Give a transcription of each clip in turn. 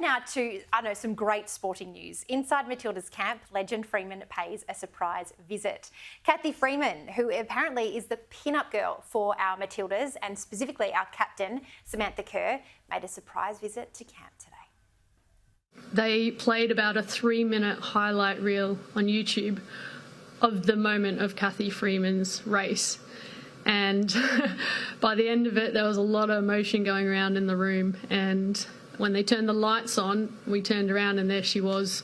now to, some great sporting news. Inside Matildas camp, legend Freeman pays a surprise visit. Cathy Freeman, who apparently is the pin-up girl for our Matildas and specifically our captain, Samantha Kerr, made a surprise visit to camp today. They played about a 3-minute highlight reel on YouTube of the moment of Cathy Freeman's race. And by the end of it, there was a lot of emotion going around in the room. And when they turned the lights on, we turned around and there she was.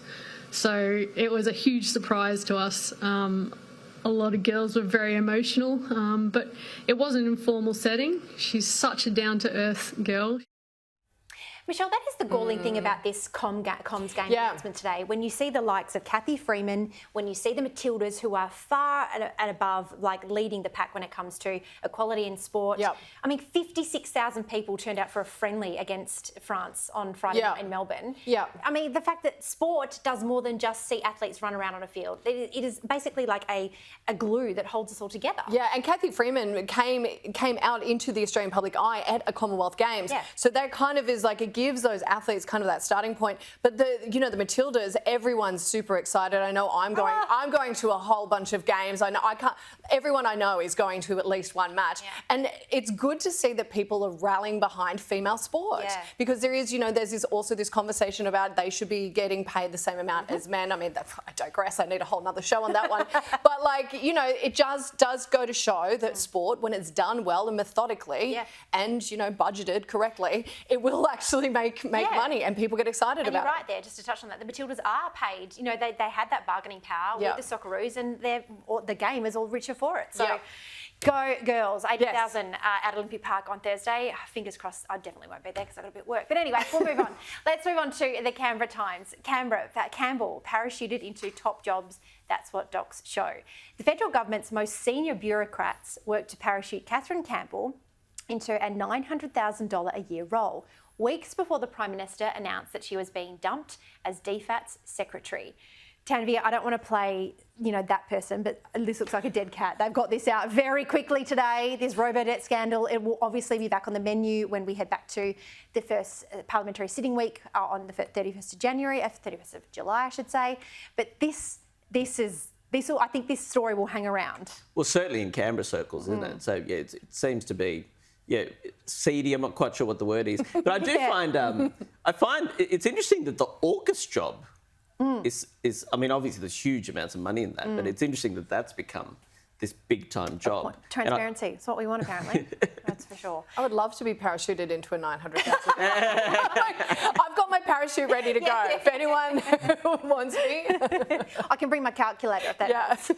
So it was a huge surprise to us. A lot of girls were very emotional, but it was an informal setting. She's such a down-to-earth girl. Michelle, that is the galling thing about this comms game announcement today. When you see the likes of Cathy Freeman, when you see the Matildas, who are far and above, like, leading the pack when it comes to equality in sport. Yep. I mean, 56,000 people turned out for a friendly against France on Friday night in Melbourne. Yeah. I mean, the fact that sport does more than just see athletes run around on a field. It is basically like a glue that holds us all together. Yeah, and Cathy Freeman came out into the Australian public eye at a Commonwealth Games. Yeah. So that kind of is like, it gives those athletes kind of that starting point. But the Matildas, everyone's super excited. I know I'm going to a whole bunch of games. Everyone I know is going to at least one match. Yeah. And it's good to see that people are rallying behind female sport. Yeah. Because there is, there's also this conversation about they should be getting paid the same amount as men. I mean, I digress. I need a whole nother show on that one. But it just does go to show that sport, when it's done well and methodically and, budgeted correctly, it will actually make money and people get excited about it. And you're right there, just to touch on that, the Matildas are paid. They had that bargaining power with the Socceroos, and the game is all richer for it. So go girls, 80,000 at Olympic Park on Thursday. Fingers crossed, I definitely won't be there because I've got a bit of work. But anyway, we'll move on. Let's move on to the Canberra Times. Campbell parachuted into top jobs. That's what docs show. The federal government's most senior bureaucrats worked to parachute Catherine Campbell into a $900,000 a year role, weeks before the Prime Minister announced that she was being dumped as DFAT's secretary. Tanvia, I don't want to play, that person, but this looks like a dead cat. They've got this out very quickly today, this robo-debt scandal. It will obviously be back on the menu when we head back to the first parliamentary sitting week on the 31st of January, 31st of July, I should say. But I think this story will hang around. Well, certainly in Canberra circles, isn't it? So, it seems to be... seedy. I'm not quite sure what the word is, but I do find it's interesting that the AUKUS job is. I mean, obviously there's huge amounts of money in that, but it's interesting that that's become this big-time job. Transparency, it's what we want, apparently. That's for sure. I would love to be parachuted into a 900,000. I've got my parachute ready to go. If anyone wants me. I can bring my calculator if that helps.